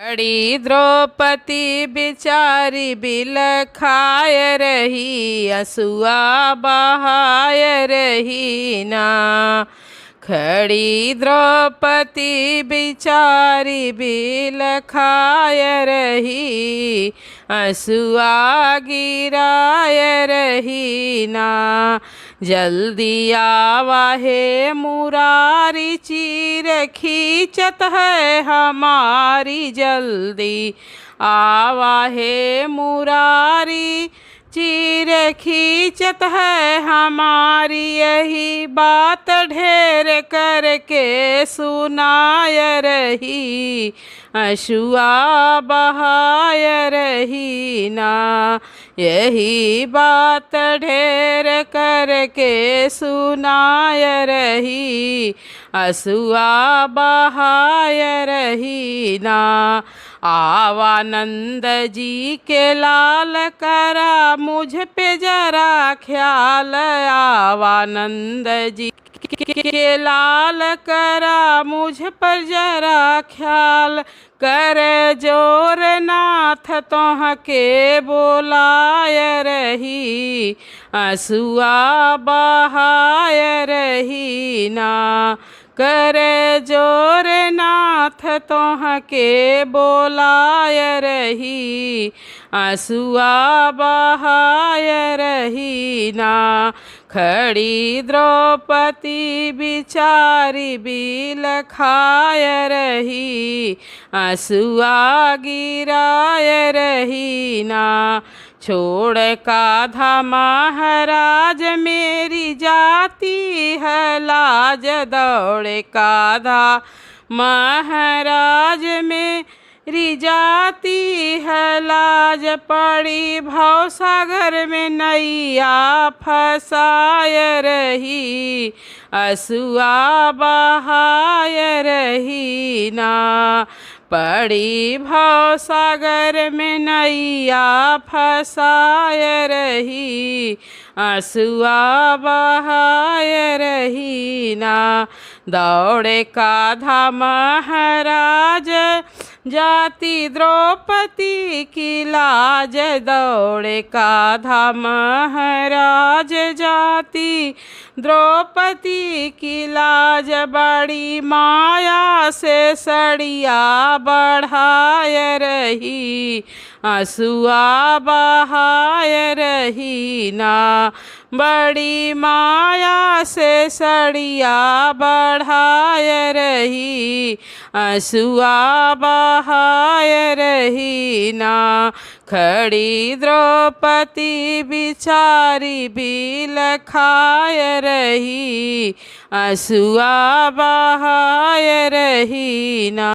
खड़ी द्रौपदी बिचारी बिल खाय रही, असुआ बहाय रही ना। खड़ी द्रौपदी बिचारी बिल खाय रही, असुआ गिराय रही ना। जल्दी आवा हे मुरारी, चीर खींचत है हमारी। जल्दी आवा हे मुरारी, चीर खींचत है हमारी। यही बात ढेर करके सुनाय रही, असुआ बहाय रही ना। यही बात ढेर करके सुनाय रही, असुआ बहाय रही ना। आवा नंद जी के लाल, करा मुझ पे जरा ख्याल। आवा नंद जी के लाल, करा मुझ पर जरा ख्याल। कर जोर नाथ तोह के बोलाय रही, असुआ बहाय रही ना। कर जोर नाथ तोह के बोलाय रही, असुआ बहाय रही ना। खड़ी द्रौपदी बिचारी बिल खाय रही, असुआ गिराय रही ना। छोड़ काधा महाराज मेरी जाती है लाज, दौड़े काधा महाराज मेरी जाती है लाज। पड़ी भव सागर में नैया फसाय रही, असुआ बहाय रही ना। पड़ी भव सागर में नैया फसाय रही, असुआ बहाय रही ना। दौड़े काधा महाराज जाती द्रौपदी की लाज, दौड़े काधा महाराज जाती द्रौपदी की लाज। बड़ी माया से सड़िया बढ़ाय रही, असुआ बहाय रही ना। बड़ी माया से सड़िया बढ़ाय रही, असुआ बहाय रही ना। खड़ी द्रौपदी बिचारी बिल खाय रही, असुआ बहाय रही ना।